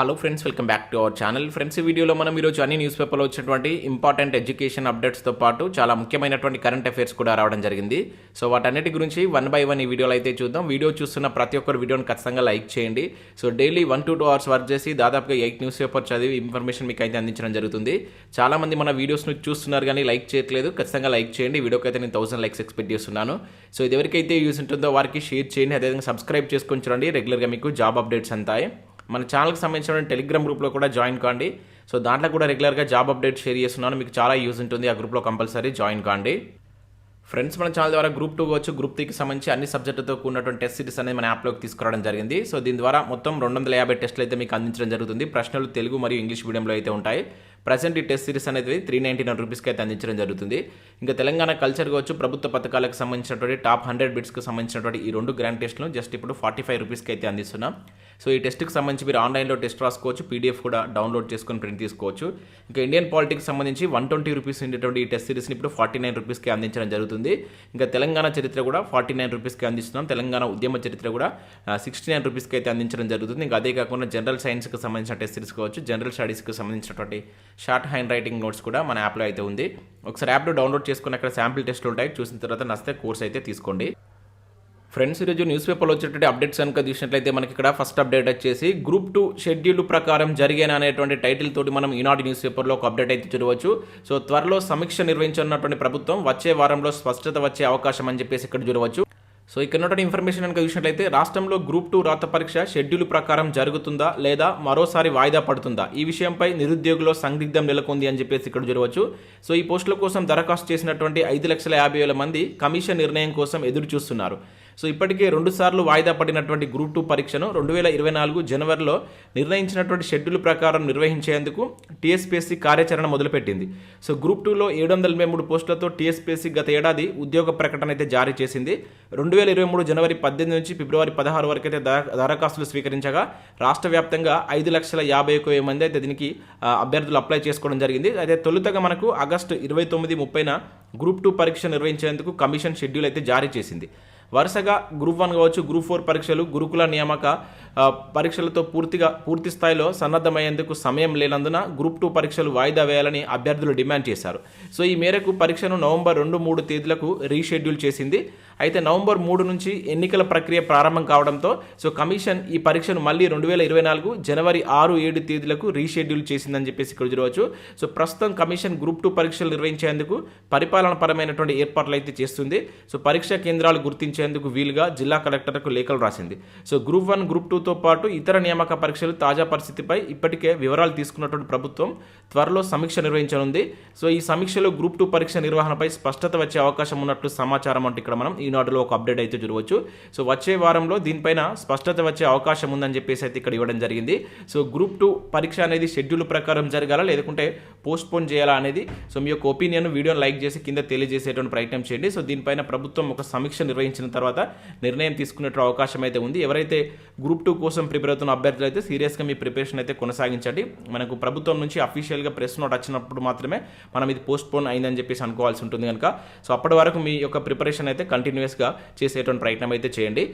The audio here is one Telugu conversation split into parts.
Hello friends, welcome back to our channel. Friends, ఈ వీడియోలో మనం ఈరోజు అన్ని న్యూస్ పేపర్లో వచ్చినటువంటి ఇంపార్టెంట్ ఎడ్యుకేషన్ అప్డేట్స్తో పాటు చాలా ముఖ్యమైనటువంటి కరెంట్ అఫైర్స్ కూడా రావడం జరిగింది. సో వాటన్నిటి గురించి వన్ బై వన్ ఈ వీడియోలో అయితే చూద్దాం. వీడియో చూస్తున్న ప్రతి ఒక్కరు వీడియోని ఖచ్చితంగా లైక్ చేయండి. So daily 1 to 2 hours work చేసి దాదాపుగా 8 న్యూస్ పేపర్ చదివి ఇన్ఫర్మేషన్ మీకు అయితే అందించడం జరుగుతుంది. చాలామంది మన వీడియోస్ను చూస్తున్నారు కానీ లైక్ చేయట్లేదు. ఖచ్చితంగా లైక్ చేయండి. వీడియోకి అయితే నేను 1000 లైక్స్ ఎక్స్పెక్ట్ చేస్తున్నాను. సో ఇది ఎవరికైతే యూస్ ఉంటుందో వారికి షేర్ చేయండి. అదేవిధంగా సబ్స్క్రైబ్ చేసుకొని చూడండి. రెగ్యులర్గా మీకు జాబ్ అప్డేట్స్ అంతాయి. మన ఛానల్కి సంబంధించిన టెలిగ్రామ్ గ్రూప్లో కూడా జాయిన్ కాండి. సో దాంట్లో కూడా రెగ్యులర్గా జాబ్ అప్డేట్ షేర్ చేస్తున్నాను. మీకు చాలా యూజ్ ఉంటుంది. ఆ గ్రూప్లో కంపల్సరీ జాయిన్ కాండి. ఫ్రెండ్స్, మన ఛానల్ ద్వారా గ్రూప్ 2 కావచ్చు, గ్రూప్ 3కి సంబంధించి అన్ని సబ్జెక్టులతో కూడినటువంటి టెస్ట్ సిరీస్ అనేది మన యాప్లోకి తీసుకురావడం జరిగింది. సో దీని ద్వారా మొత్తం 250 టెస్టులు అయితే మీకు అందించడం జరుగుతుంది. ప్రశ్నలు తెలుగు మరియు ఇంగ్లీష్ మీడియంలో అయితే ఉంటాయి. ప్రజెంట్ ఈ టెస్ట్ సిరీస్ అనేది 399 రూపీస్కి అయితే అందించడం జరుగుతుంది. ఇంకా తెలంగాణ కల్చర్ కావచ్చు, ప్రభుత్వ పథకాలకు సంబంధించినటువంటి టాప్ 100 బిట్స్కి సంబంధించినటువంటి ఈ 2 గ్రాండ్ టెస్టులు జస్ట్ ఇప్పుడు 45 రూపీస్కి అయితే అందిస్తున్నాం. సో ఈ టెస్ట్కి సంబంధించి మీరు ఆన్లైన్లో టెస్ట్ రాసుకోవచ్చు, పీడిఎఫ్ కూడా డౌన్లోడ్ చేసుకొని ప్రింట్ తీసుకోవచ్చు. ఇంకా ఇండియన్ పాలిటిక్స్ సంబంధించి 120 రూపీస్ ఉండేటువంటి ఈ టెస్ట్ సిరీస్ని ఇప్పుడు 49 రూపీస్కి అందించడం జరుగుతుంది. ఇంకా తెలంగాణ చరిత్ర కూడా 49 రూపీస్కి అందిస్తున్నాం. తెలంగాణ ఉద్యమ చరిత్ర కూడా 69 రూపీస్కి అయితే అందించడం జరుగుతుంది. ఇంకా అదే కాకుండా జనరల్ సైన్స్కి సంబంధించిన టెస్ట్ సిరీస్ కావచ్చు, జనరల్ స్టడీస్కి సంబంధించినటువంటి షార్ట్ హ్యాండ్ రైటింగ్ నోట్స్ కూడా మన యాప్లో అయితే ఉంది. ఒకసారి యాప్లో డౌన్లోడ్ చేసుకుని అక్కడ శాంపిల్ టెస్ట్లు ఉంటాయి. చూసిన తర్వాత నచ్చితే కోర్స్ అయితే తీసుకోండి. ఫ్రెండ్స్, ఈరోజు న్యూస్ పేపర్లో వచ్చేటువంటి అప్డేట్స్ కనుక చూసినట్లయితే మనకి ఇక్కడ ఫస్ట్ అప్డేట్ వచ్చేసి గ్రూప్ 2 షెడ్యూల్ ప్రకారం జరిగేనా అనేటువంటి టైటిల్ తోటి మనం ఈనాడు న్యూస్ పేపర్లో ఒక అప్డేట్ అయితే చూడవచ్చు. సో త్వరలో సమీక్ష నిర్వహించనున్నటువంటి ప్రభుత్వం వచ్చే వారంలో స్పష్టత వచ్చే అవకాశం అని చెప్పేసి ఇక్కడ చూడవచ్చు. సో ఇక్కడ ఉన్నటువంటి ఇన్ఫర్మేషన్ కనుక చూసినట్లయితే రాష్ట్రంలో గ్రూప్ 2 రాత పరీక్ష షెడ్యూల్ ప్రకారం జరుగుతుందా లేదా మరోసారి వాయిదా పడుతుందా, ఈ విషయంపై నిరుద్యోగుల్లో సందిగ్ధం నెలకొంది అని చెప్పేసి ఇక్కడ చూడవచ్చు. సో ఈ పోస్టుల కోసం దరఖాస్తు చేసినటువంటి 5,50,000 మంది కమిషన్ నిర్ణయం కోసం ఎదురు చూస్తున్నారు. సో ఇప్పటికే 2 సార్లు వాయిదా పడినటువంటి గ్రూప్ 2 పరీక్షను 2024 జనవరిలో నిర్ణయించినటువంటి షెడ్యూల్ ప్రకారం నిర్వహించేందుకు టీఎస్పీఎస్సీ కార్యాచరణ మొదలుపెట్టింది. సో గ్రూప్ 2లో 783 పోస్టులతో టీఎస్పీఎస్సీ గత ఏడాది ఉద్యోగ ప్రకటన అయితే జారీ చేసింది. 2023 జనవరి 18 నుంచి ఫిబ్రవరి 16 వరకు అయితే దరఖాస్తులు స్వీకరించగా రాష్ట్ర వ్యాప్తంగా 5,51,000 మంది అయితే దీనికి అభ్యర్థులు అప్లై చేసుకోవడం జరిగింది. అయితే తొలుతగా మనకు ఆగస్టు 29, 30న గ్రూప్ 2 పరీక్ష నిర్వహించేందుకు కమిషన్ షెడ్యూల్ అయితే జారీ చేసింది. వరుసగా గ్రూప్ 1 కావచ్చు, గ్రూప్ 4 పరీక్షలు, గురుకుల నియామక పరీక్షలతో పూర్తి స్థాయిలో సన్నద్ధమయ్యేందుకు సమయం లేనందున గ్రూప్ 2 పరీక్షలు వాయిదా వేయాలని అభ్యర్థులు డిమాండ్ చేశారు. సో ఈ మేరకు పరీక్షను నవంబర్ 2, 3 తేదీలకు రీషెడ్యూల్ చేసింది. అయితే నవంబర్ 3 నుంచి ఎన్నికల ప్రక్రియ ప్రారంభం కావడంతో సో కమిషన్ ఈ పరీక్షను మళ్ళీ 2024 జనవరి 6, 7 తేదీలకు రీషెడ్యూల్ చేసిందని చెప్పేసి ఇక్కడ చూడవచ్చు. సో ప్రస్తుతం కమిషన్ గ్రూప్ 2 పరీక్షలు నిర్వహించేందుకు పరిపాలనపరమైనటువంటి ఏర్పాట్లు అయితే చేస్తుంది. సో పరీక్షా కేంద్రాలు గుర్తించేందుకు వీలుగా జిల్లా కలెక్టర్కు లేఖలు రాసింది. సో గ్రూప్ 1, గ్రూప్ 2తో పాటు ఇతర నియామక పరీక్షలు తాజా పరిస్థితిపై ఇప్పటికే వివరాలు తీసుకున్నటువంటి ప్రభుత్వం త్వరలో సమీక్ష నిర్వహించనుంది. సో ఈ సమీక్షలో గ్రూప్ 2 పరీక్ష నిర్వహణపై స్పష్టత వచ్చే అవకాశం ఉన్నట్లు సమాచారం అంటే ఇక్కడ మనం ఈనాడులో ఒక అప్డేట్ అయితే చూడవచ్చు. సో వచ్చే వారంలో దీనిపైన స్పష్టత వచ్చే అవకాశం ఉందని చెప్పేసి అయితే ఇక్కడ ఇవ్వడం జరిగింది. సో గ్రూప్ 2 పరీక్ష అనేది షెడ్యూల్ ప్రకారం జరగాలా లేకుంటే పోస్ట్పోన్ చేయాలా అనేది సో మీ యొక్క ఒపీనియన్ వీడియోని లైక్ చేసి కింద తెలియజేసేటువంటి ప్రయత్నం చేయండి. సో దీనిపైన ప్రభుత్వం ఒక సమీక్ష నిర్వహించిన తర్వాత నిర్ణయం తీసుకునే అవకాశం అయితే ఉంది. ఎవరైతే గ్రూప్ 2 కోసం ప్రిపేర్ అవుతున్న అభ్యర్థులు అయితే సీరియస్గా మీ ప్రిపరేషన్ అయితే కొనసాగించండి. మనకు ప్రభుత్వం నుంచి అఫీషియల్గా ప్రెస్ నోట్ వచ్చినప్పుడు మాత్రమే మనం ఇది పోస్ట్పోన్ అయిందని చెప్పేసి అనుకోవాల్సి ఉంటుంది కనుక సో అప్పటి వరకు మీ యొక్క ప్రిపరేషన్ అయితే కంటిన్యూస్గా చేసేటువంటి ప్రయత్నం అయితే చేయండి.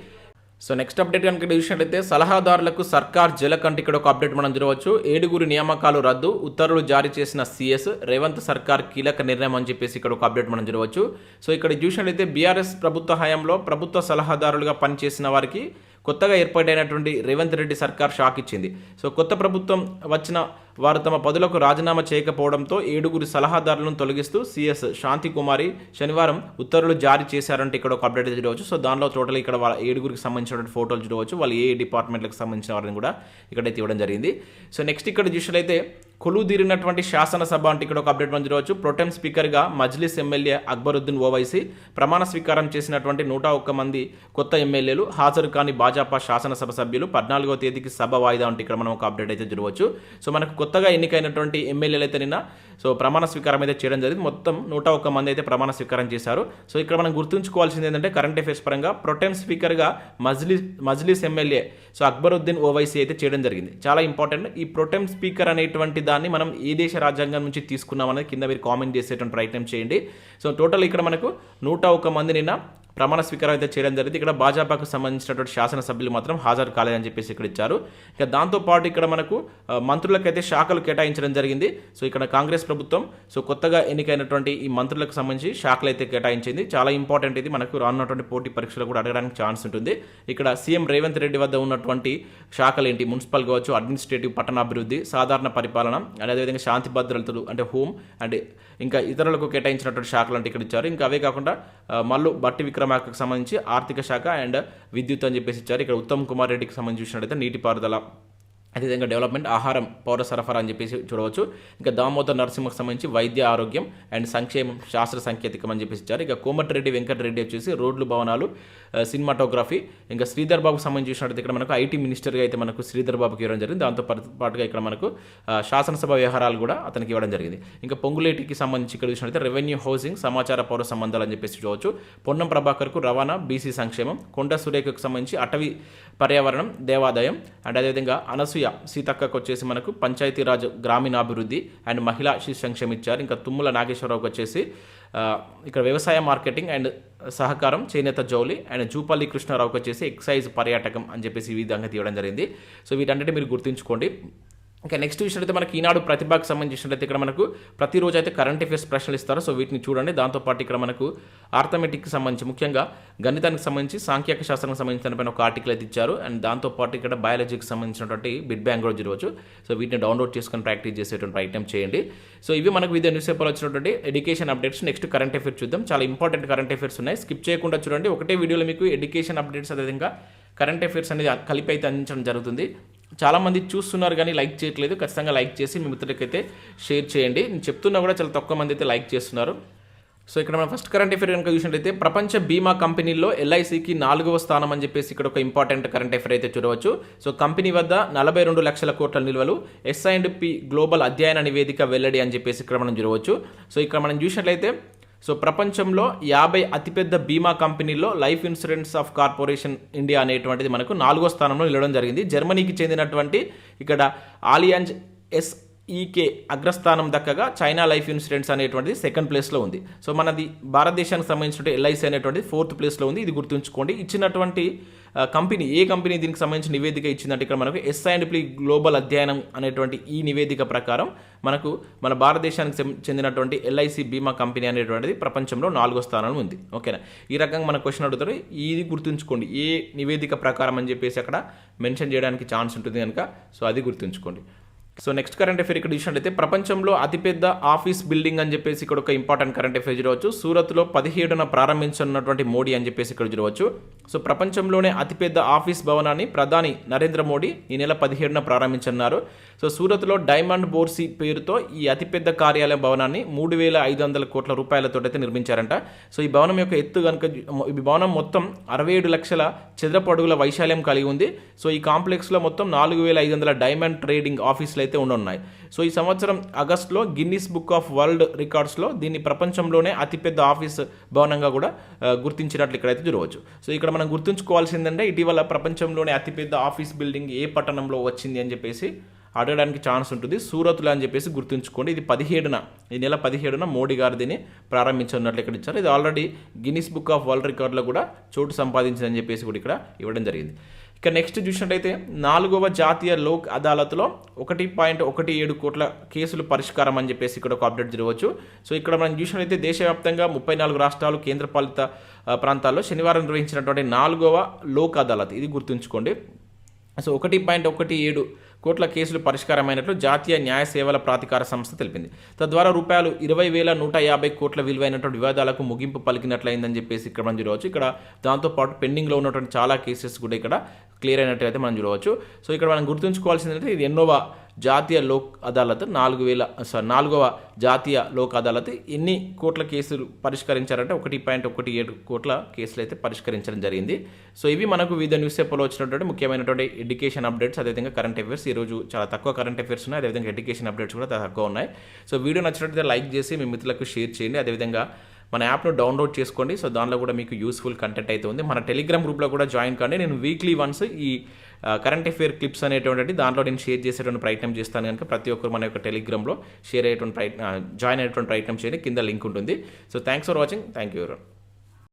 సో నెక్స్ట్ అప్డేట్ కనుక చూసినట్లయితే సలహాదారులకు సర్కార్ జలకంటి ఇక్కడ ఒక అప్డేట్ మనం చూడవచ్చు. 7 నియామకాలు రద్దు, ఉత్తర్వులు జారీ చేసిన సీఎస్, రేవంత్ సర్కార్ కీలక నిర్ణయం అని చెప్పేసి ఇక్కడ ఒక అప్డేట్ మనం చూడవచ్చు. సో ఇక్కడ చూసినట్లయితే బీఆర్ఎస్ ప్రభుత్వ హయాంలో ప్రభుత్వ సలహాదారులుగా పనిచేసిన వారికి కొత్తగా ఏర్పాటైనటువంటి రేవంత్ రెడ్డి సర్కార్ షాక్ ఇచ్చింది. సో కొత్త ప్రభుత్వం వచ్చిన వారు తమ పదవులకు రాజీనామా చేయకపోవడంతో 7 సలహాదారులను తొలగిస్తూ సీఎస్ శాంతి కుమారి శనివారం ఉత్తర్వులు జారీ చేశారంటే ఇక్కడ ఒక అప్డేట్ చూడవచ్చు. సో దానిలో టోటల్ ఇక్కడ వాళ్ళ 7 సంబంధించిన ఫోటోలు చూడవచ్చు. వాళ్ళు ఏ డిపార్ట్మెంట్లకు సంబంధించిన వారిని కూడా ఇక్కడైతే ఇవ్వడం జరిగింది. సో నెక్స్ట్ ఇక్కడ చూసినట్లయితే కొలువుదీరినటువంటి శాసనసభ అంటే ఇక్కడ ఒక అప్డేట్ మనం చూడవచ్చు. ప్రొటెం స్పీకర్గా మజ్లిస్ ఎమ్మెల్యే అక్బరుద్దీన్ ఓవైసీ ప్రమాణ స్వీకారం చేసినటువంటి 101 మంది కొత్త ఎమ్మెల్యేలు హాజరు కాని భాజపా శాసనసభ సభ్యులు 14వ తేదీకి సభ వాయిదా అంటే ఇక్కడ మనం ఒక అప్డేట్ అయితే చూడవచ్చు. సో మనకు కొత్తగా ఎన్నికైనటువంటి ఎమ్మెల్యేలు అయితే నిన్న సో ప్రమాణ స్వీకారం అయితే చేయడం జరిగింది. మొత్తం 101 మంది అయితే ప్రమాణ స్వీకారం చేశారు. సో ఇక్కడ మనం గుర్తుంచుకోవాల్సింది ఏంటంటే కరెంట్ అఫైర్స్ పరంగా ప్రొటెం స్పీకర్గా మజ్లిస్ ఎమ్మెల్యే సో అక్బరుద్దీన్ ఓవైసీ అయితే చేయడం జరిగింది. చాలా ఇంపార్టెంట్. ఈ ప్రొటెం స్పీకర్ అనేటువంటి దాన్ని మనం ఏ దేశ రాజ్యాంగం నుంచి తీసుకున్నాం అనేది కింద మీరు కామెంట్ చేసేటువంటి ప్రయత్నం చేయండి. సో టోటల్ ఇక్కడ మనకు 101 మంది నిన్న ప్రమాణ స్వీకారం అయితే చేయడం జరిగింది. ఇక్కడ భాజపాకు సంబంధించినటువంటి శాసనసభ్యులు మాత్రం హాజరు కాలేదని చెప్పేసి ఇక్కడ ఇచ్చారు. ఇక దాంతోపాటు ఇక్కడ మనకు మంత్రులకైతే శాఖలు కేటాయించడం జరిగింది. సో ఇక్కడ కాంగ్రెస్ ప్రభుత్వం కొత్తగా ఎన్నికైనటువంటి ఈ మంత్రులకు సంబంధించి శాఖలు అయితే కేటాయించింది. చాలా ఇంపార్టెంట్ ఇది, మనకు రానున్నటువంటి పోటీ పరీక్షలు కూడా అడగడానికి ఛాన్స్ ఉంటుంది. ఇక్కడ సీఎం రేవంత్ రెడ్డి వద్ద ఉన్నటువంటి శాఖలు ఏంటి, మున్సిపల్ కావచ్చు, అడ్మినిస్ట్రేటివ్, పట్టణాభివృద్ధి, సాధారణ పరిపాలన, అదేవిధంగా శాంతి భద్రతలు అంటే హోమ్ అండ్ ఇంకా ఇతరులకు కేటాయించినటువంటి శాఖలు అంటే ఇక్కడ ఇచ్చారు. ఇంకా అవే కాకుండా మల్లు బట్టి విక్రమార్కకు సంబంధించి ఆర్థిక శాఖ అండ్ విద్యుత్ అని చెప్పేసి ఇచ్చారు. ఇక్కడ ఉత్తమ్ కుమార్ రెడ్డికి సంబంధించి చూసినట్టయితే నీటిపారుదల, అదేవిధంగా డెవలప్మెంట్, ఆహారం, పౌర సరఫరా అని చెప్పేసి చూడవచ్చు. ఇంకా దామోదర్ నరసింహకు సంబంధించి వైద్య ఆరోగ్యం అండ్ సంక్షేమం, శాస్త్ర సాంకేతికం అని చెప్పేసి ఇచ్చారు. ఇక కోమటిరెడ్డి వెంకటరెడ్డి వచ్చేసి రోడ్లు, భవనాలు, సినిమాటోగ్రఫీ. ఇంకా శ్రీధర్ బాబుకు సంబంధించి చూసినట్టు ఇక్కడ మనకు ఐటీ మినిస్టర్గా అయితే మనకు శ్రీధర్ బాబుకి ఇవ్వడం జరిగింది. దాంతో పాటుగా ఇక్కడ మనకు శాసనసభ వ్యవహారాలు కూడా అతనికి ఇవ్వడం జరిగింది. ఇంకా పొంగులేటికి సంబంధించి ఇక్కడ చూసినట్లయితే రెవెన్యూ, హౌసింగ్, సమాచార, పౌర సంబంధాలు అని చెప్పేసి చూడవచ్చు. పొన్నం ప్రభాకర్కు రవాణా, బీసీ సంక్షేమం, కొండ సురేఖకు సంబంధించి అటవీ, పర్యావరణం, దేవాదాయం అండ్ అదేవిధంగా అనసూయ సీతక్కకు వచ్చేసి మనకు పంచాయతీరాజ్, గ్రామీణాభివృద్ధి అండ్ మహిళా శిశు సంక్షేమం ఇచ్చారు. ఇంకా తుమ్మల నాగేశ్వరరావుకి వచ్చేసి ఇక్కడ వ్యవసాయ, మార్కెటింగ్ అండ్ సహకారం, చేనేత జౌలి అండ్ జూపల్లి కృష్ణారావుకి వచ్చేసి ఎక్సైజ్, పర్యాటకం అని చెప్పేసి ఈ విధంగా తీయడం జరిగింది. సో వీటన్నిటి మీరు గుర్తుంచుకోండి. ఇంకా నెక్స్ట్ విషయంలో మనకి ఈనాడు ప్రతిభకు సంబంధించినట్లయితే ఇక్కడ మనకు ప్రతిరోజు అయితే కరెంట్ అఫేర్స్ ప్రశ్నలు ఇస్తారు. సో వీటిని చూడండి. దాంతోపాటు ఇక్కడ మనకు ఆర్థమెటిక్కి సంబంధించి, ముఖ్యంగా గణితానికి సంబంధించి, సాంఖ్యక శాస్త్రానికి సంబంధించిన ఒక ఆర్టికల్ అయితే ఇచ్చారు. అండ్ దాంతోపాటు ఇక్కడ బయాలజీకి సంబంధించినటువంటి బిట్ బ్యాంక్ కూడా చూడవచ్చు. సో వీటిని డౌన్లోడ్ చేసుకొని ప్రాక్టీస్ చేసేటువంటి ప్రయత్నం చేయండి. సో ఇవి మనకు వివిధ న్యూస్ పేపర్లో వచ్చినటువంటి education updates. Next current affairs చూద్దాం. చాలా ఇంపార్టెంట్ కరెంట్ అఫేర్స్ ఉన్నాయి, స్కిప్ చేయకుండా చూడండి. ఒకటే వీడియోలో మీకు ఎడ్యుకేషన్ అప్డేట్స్ అదేవిధంగా కరెంట్ అఫేర్స్ అనేది కలిపి అయితే అందించడం జరుగుతుంది. చాలామంది చూస్తున్నారు కానీ లైక్ చేయట్లేదు. ఖచ్చితంగా లైక్ చేసి మీ మిత్రులకైతే షేర్ చేయండి. నేను చెప్తున్నా కూడా చాలా తక్కువ మంది అయితే లైక్ చేస్తున్నారు. సో ఇక్కడ మనం ఫస్ట్ కరెంట్ అఫేర్ కనుక చూసినట్లయితే ప్రపంచ బీమా కంపెనీల్లో ఎల్ఐసికి 4వ స్థానం అని చెప్పేసి ఇక్కడ ఒక ఇంపార్టెంట్ కరెంట్ అఫేర్ అయితే చూడవచ్చు. సో కంపెనీ వద్ద 42 లక్షల కోట్ల నిల్వలు, S&P గ్లోబల్ అధ్యయన నివేదిక వెల్లడి అని చెప్పేసి ఇక్కడ మనం చూడవచ్చు. సో ఇక్కడ మనం చూసినట్లయితే ప్రపంచంలో 50 అతిపెద్ద బీమా కంపెనీల్లో life insurance of corporation India అనేటువంటిది మనకు 4వ స్థానంలో నిలవడం జరిగింది. జర్మనీకి చెందినటువంటి ఇక్కడ ఆలియాంజ్ SEK అగ్రస్థానం దక్కగా చైనా లైఫ్ ఇన్సూరెన్స్ అనేటువంటిది సెకండ్ ప్లేస్లో ఉంది. సో మనది భారతదేశానికి సంబంధించిన ఎల్ఐసి అనేటువంటిది 4th ప్లేస్లో ఉంది. ఇది గుర్తుంచుకోండి. ఇచ్చినటువంటి కంపెనీ, ఏ కంపెనీ దీనికి సంబంధించిన నివేదిక ఇచ్చిందంటే ఇక్కడ మనకు S&P గ్లోబల్ అధ్యయనం అనేటువంటి ఈ నివేదిక ప్రకారం మనకు మన భారతదేశానికి చెందినటువంటి ఎల్ఐసి బీమా కంపెనీ అనేటువంటిది ప్రపంచంలో 4వ స్థానంలో ఉంది. ఓకేనా, ఈ రకంగా మన క్వశ్చన్ అడుగుతారు. ఇది గుర్తుంచుకోండి, ఏ నివేదిక ప్రకారం అని చెప్పేసి అక్కడ మెన్షన్ చేయడానికి ఛాన్స్ ఉంటుంది కనుక సో అది గుర్తుంచుకోండి. సో నెక్స్ట్ కరెంట్ అఫేర్ ఇక్కడ చూసినట్లయితే ప్రపంచంలో అతిపెద్ద ఆఫీస్ బిల్డింగ్ అని చెప్పేసి ఇక్కడ ఒక ఇంపార్టెంట్ కరెంట్ అఫేర్ చూడవచ్చు. సూరత్లో 17న ప్రారంభించనున్నటువంటి మోడీ అని చెప్పేసి ఇక్కడ చూడవచ్చు. సో ప్రపంచంలోనే అతిపెద్ద ఆఫీస్ భవనాన్ని ప్రధాని నరేంద్ర మోడీ ఈ నెల 17న ప్రారంభించనున్నారు. సో సూరత్లో డైమండ్ బోర్సీ పేరుతో ఈ అతిపెద్ద కార్యాలయ భవనాన్ని 3,500 కోట్ల రూపాయలతో అయితే నిర్మించారంట. సో ఈ భవనం యొక్క ఎత్తు కనుక, ఈ భవనం మొత్తం 67 లక్షల చదరపు అడుగుల వైశాల్యం కలిగి ఉంది. సో ఈ కాంప్లెక్స్లో మొత్తం 4,500 డైమండ్ ట్రేడింగ్ ఆఫీసులు అయితే ఉండనున్నాయి. సో ఈ సంవత్సరం ఆగస్టులో గిన్నిస్ బుక్ ఆఫ్ వరల్డ్ రికార్డ్స్లో దీన్ని ప్రపంచంలోనే అతిపెద్ద ఆఫీస్ భవనంగా కూడా గుర్తించినట్లు ఇక్కడైతే చూడవచ్చు. సో ఇక్కడ మనం గుర్తుంచుకోవాల్సిందంటే ఇటీవల ప్రపంచంలోనే అతిపెద్ద ఆఫీస్ బిల్డింగ్ ఏ పట్టణంలో వచ్చింది అని చెప్పేసి అడగడానికి ఛాన్స్ ఉంటుంది. సూరత్లో అని చెప్పేసి గుర్తుంచుకోండి. ఇది ఈ నెల 17న మోడీ గారు దీన్ని ప్రారంభించనున్నట్లు ఇక్కడ ఇచ్చారు. ఇది already Guinness book of world రికార్డులో కూడా చోటు సంపాదించిందని చెప్పేసి కూడా ఇక్కడ ఇవ్వడం జరిగింది. ఇక నెక్స్ట్ చూసినట్టయితే 4వ జాతీయ లోక్ అదాలత్లో 1.17 కోట్ల కేసులు పరిష్కారం అని చెప్పేసి ఇక్కడ ఒక అప్డేట్ జరగవచ్చు. సో ఇక్కడ మనం చూసినట్లయితే దేశవ్యాప్తంగా 34 రాష్ట్రాలు, కేంద్రపాలిత ప్రాంతాల్లో శనివారం నిర్వహించినటువంటి 4వ లోక్ అదాలత్, ఇది గుర్తుంచుకోండి. సో 1.17 కోట్ల కేసులు పరిష్కారమైనట్లు జాతీయ న్యాయ సేవల ప్రాధికార సంస్థ తెలిపింది. తద్వారా రూపాయలు 20,150 కోట్ల విలువైనటువంటి వివాదాలకు ముగింపు పలికినట్లయిందని చెప్పేసి ఇక్కడ మనం చూడవచ్చు. ఇక్కడ దాంతోపాటు పెండింగ్లో ఉన్నటువంటి చాలా కేసెస్ కూడా ఇక్కడ క్లియర్ అయినట్లయితే మనం చూడవచ్చు. సో ఇక్కడ మనం గుర్తుంచుకోవాల్సిందంటే ఇది ఎన్నోవ జాతీయ లోక్ అదాలత్, 4వ జాతీయ లోక్ అదాలత్ ఎన్ని కోట్ల కేసులు పరిష్కరించారంటే 1.17 కోట్ల కేసులు అయితే పరిష్కరించడం జరిగింది. సో ఇవి మనకు వివిధ న్యూస్ పేపర్లో వచ్చినటువంటి ముఖ్యమైనటువంటి ఎడ్యుకేషన్ అప్డేట్స్, అదేవిధంగా కరెంట్ అఫేర్స్. ఈరోజు చాలా తక్కువ కరెంట్ అఫేర్స్ ఉన్నాయి, అదేవిధంగా ఎడ్యుకేషన్ అప్డేట్స్ కూడా తక్కువ ఉన్నాయి. సో వీడియో నచ్చినట్లయితే లైక్ చేసి మీ మిత్రులకు షేర్ చేయండి. అదేవిధంగా మన యాప్ను డౌన్లోడ్ చేసుకోండి. సో దానిలో కూడా మీకు యూస్ఫుల్ కంటెంట్ అయితే ఉంది. మన టెలిగ్రామ్ గ్రూప్లో కూడా జాయిన్ కండి. నేను వీక్లీ వన్స్ ఈ కరెంట్ అఫేర్ క్లిప్స్ అనేటువంటి దాంట్లో నేను షేర్ చేసేటువంటి ప్రయత్నం చేస్తాను కనుక ప్రతి ఒక్కరు మన యొక్క టెలిగ్రామ్లో జాయిన్ అయ్యేటువంటి ప్రయత్నం చేయండి. కింద లింక్ ఉంటుంది. So thanks for watching. Thank you.